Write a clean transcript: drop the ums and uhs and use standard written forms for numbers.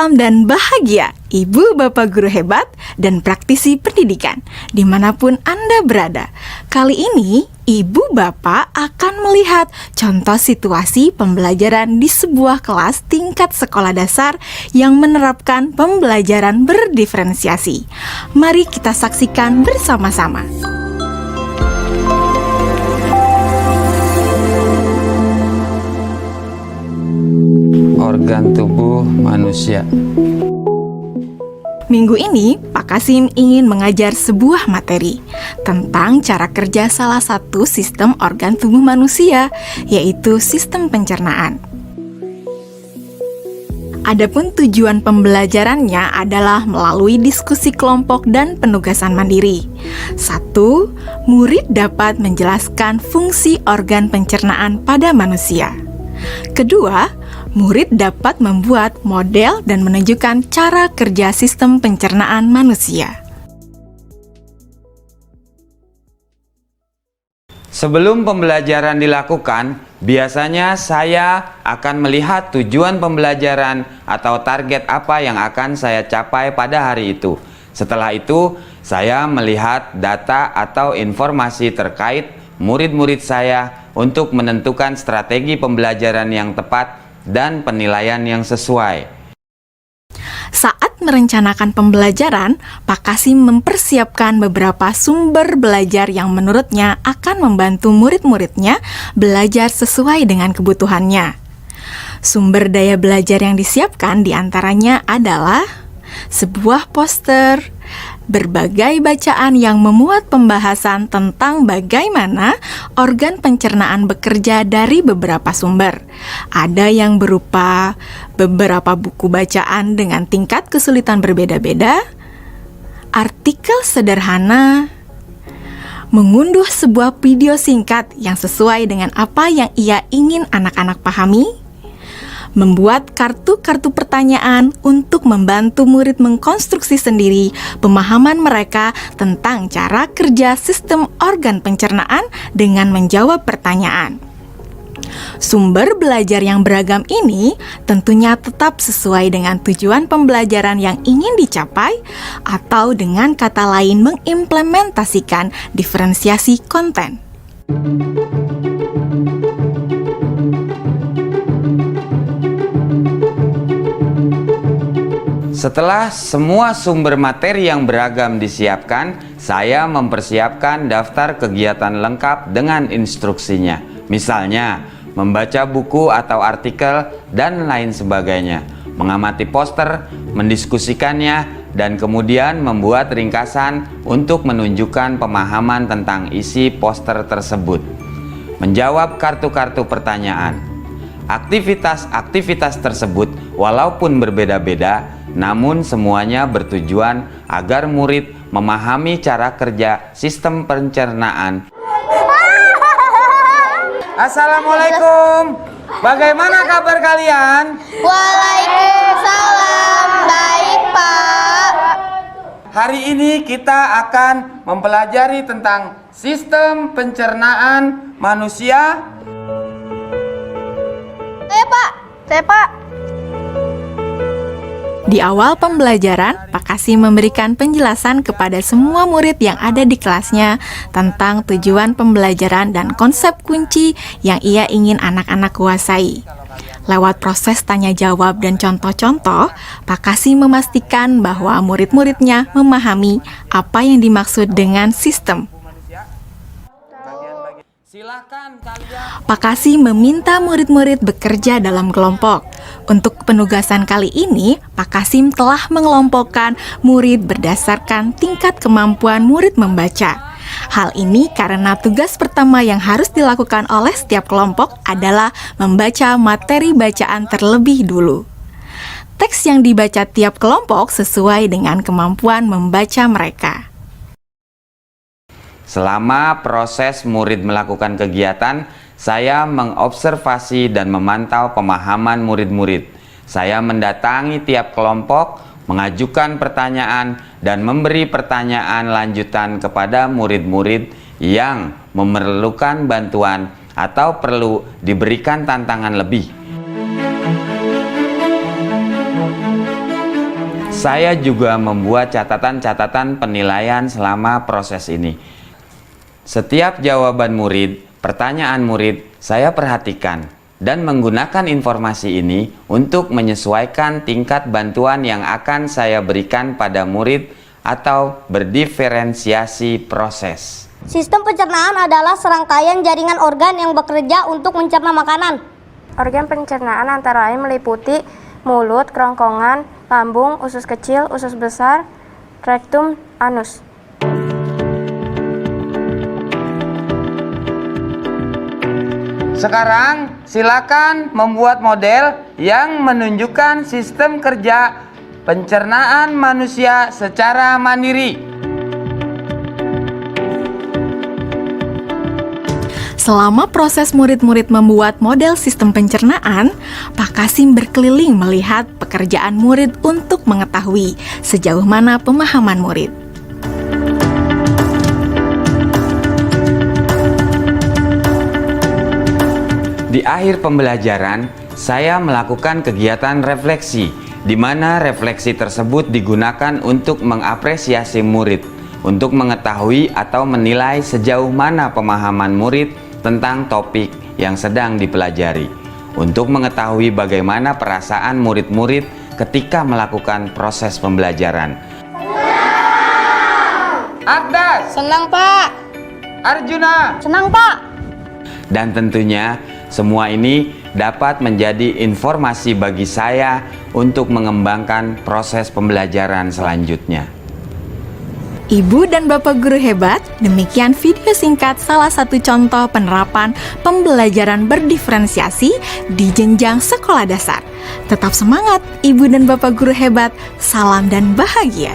Salam dan bahagia, Ibu Bapak Guru hebat dan praktisi pendidikan, dimanapun Anda berada. Kali ini, Ibu Bapak akan melihat contoh situasi pembelajaran di sebuah kelas tingkat sekolah dasar yang menerapkan pembelajaran berdiferensiasi. Mari kita saksikan bersama-sama. Organ tubuh manusia. Minggu ini, Pak Kasim ingin mengajar sebuah materi tentang cara kerja salah satu sistem organ tubuh manusia, yaitu sistem pencernaan. Adapun tujuan pembelajarannya adalah melalui diskusi kelompok dan penugasan mandiri. 1. Murid dapat menjelaskan fungsi organ pencernaan pada manusia. Kedua, murid dapat membuat model dan menunjukkan cara kerja sistem pencernaan manusia. Sebelum pembelajaran dilakukan, biasanya saya akan melihat tujuan pembelajaran atau target apa yang akan saya capai pada hari itu. Setelah itu, saya melihat data atau informasi terkait murid-murid saya untuk menentukan strategi pembelajaran yang tepat dan penilaian yang sesuai. Saat merencanakan pembelajaran, Pak Kasim mempersiapkan beberapa sumber belajar yang menurutnya akan membantu murid-muridnya belajar sesuai dengan kebutuhannya. Sumber daya belajar yang disiapkan diantaranya adalah sebuah poster, berbagai bacaan yang memuat pembahasan tentang bagaimana organ pencernaan bekerja dari beberapa sumber. Ada yang berupa beberapa buku bacaan dengan tingkat kesulitan berbeda-beda, artikel sederhana, mengunduh sebuah video singkat yang sesuai dengan apa yang ia ingin anak-anak pahami, membuat kartu-kartu pertanyaan untuk membantu murid mengkonstruksi sendiri pemahaman mereka tentang cara kerja sistem organ pencernaan dengan menjawab pertanyaan. Sumber belajar yang beragam ini tentunya tetap sesuai dengan tujuan pembelajaran yang ingin dicapai, atau dengan kata lain mengimplementasikan diferensiasi konten. Setelah semua sumber materi yang beragam disiapkan, saya mempersiapkan daftar kegiatan lengkap dengan instruksinya. Misalnya, membaca buku atau artikel dan lain sebagainya, mengamati poster, mendiskusikannya, dan kemudian membuat ringkasan untuk menunjukkan pemahaman tentang isi poster tersebut. Menjawab kartu-kartu pertanyaan. Aktivitas-aktivitas tersebut walaupun berbeda-beda, namun semuanya bertujuan agar murid memahami cara kerja sistem pencernaan. Assalamualaikum. Bagaimana kabar kalian? Waalaikumsalam. Baik, Pak. Hari ini kita akan mempelajari tentang sistem pencernaan manusia. Saya, Pak. Di awal pembelajaran, Pak Kasim memberikan penjelasan kepada semua murid yang ada di kelasnya tentang tujuan pembelajaran dan konsep kunci yang ia ingin anak-anak kuasai. Lewat proses tanya jawab dan contoh-contoh, Pak Kasim memastikan bahwa murid-muridnya memahami apa yang dimaksud dengan sistem. Pak Kasim meminta murid-murid bekerja dalam kelompok. Untuk penugasan kali ini, Pak Kasim telah mengelompokkan murid berdasarkan tingkat kemampuan murid membaca. Hal ini karena tugas pertama yang harus dilakukan oleh setiap kelompok adalah membaca materi bacaan terlebih dulu. Teks yang dibaca tiap kelompok sesuai dengan kemampuan membaca mereka. Selama proses murid melakukan kegiatan, saya mengobservasi dan memantau pemahaman murid-murid. Saya mendatangi tiap kelompok, mengajukan pertanyaan, dan memberi pertanyaan lanjutan kepada murid-murid yang memerlukan bantuan atau perlu diberikan tantangan lebih. Saya juga membuat catatan-catatan penilaian selama proses ini. Setiap jawaban murid, pertanyaan murid, saya perhatikan dan menggunakan informasi ini untuk menyesuaikan tingkat bantuan yang akan saya berikan pada murid atau berdiferensiasi proses. Sistem pencernaan adalah serangkaian jaringan organ yang bekerja untuk mencerna makanan. Organ pencernaan antara lain meliputi mulut, kerongkongan, lambung, usus kecil, usus besar, rektum, anus. Sekarang silakan membuat model yang menunjukkan sistem kerja pencernaan manusia secara mandiri. Selama proses murid-murid membuat model sistem pencernaan, Pak Kasim berkeliling melihat pekerjaan murid untuk mengetahui sejauh mana pemahaman murid. Di akhir pembelajaran, saya melakukan kegiatan refleksi, di mana refleksi tersebut digunakan untuk mengapresiasi murid, untuk mengetahui atau menilai sejauh mana pemahaman murid tentang topik yang sedang dipelajari, untuk mengetahui bagaimana perasaan murid-murid ketika melakukan proses pembelajaran. Agdas, Senang, Pak. Arjuna, Senang, Pak. dan tentunya semua ini dapat menjadi informasi bagi saya untuk mengembangkan proses pembelajaran selanjutnya. Ibu dan Bapak guru hebat, demikian video singkat salah satu contoh penerapan pembelajaran berdiferensiasi di jenjang sekolah dasar. Tetap semangat Ibu dan Bapak guru hebat, salam dan bahagia.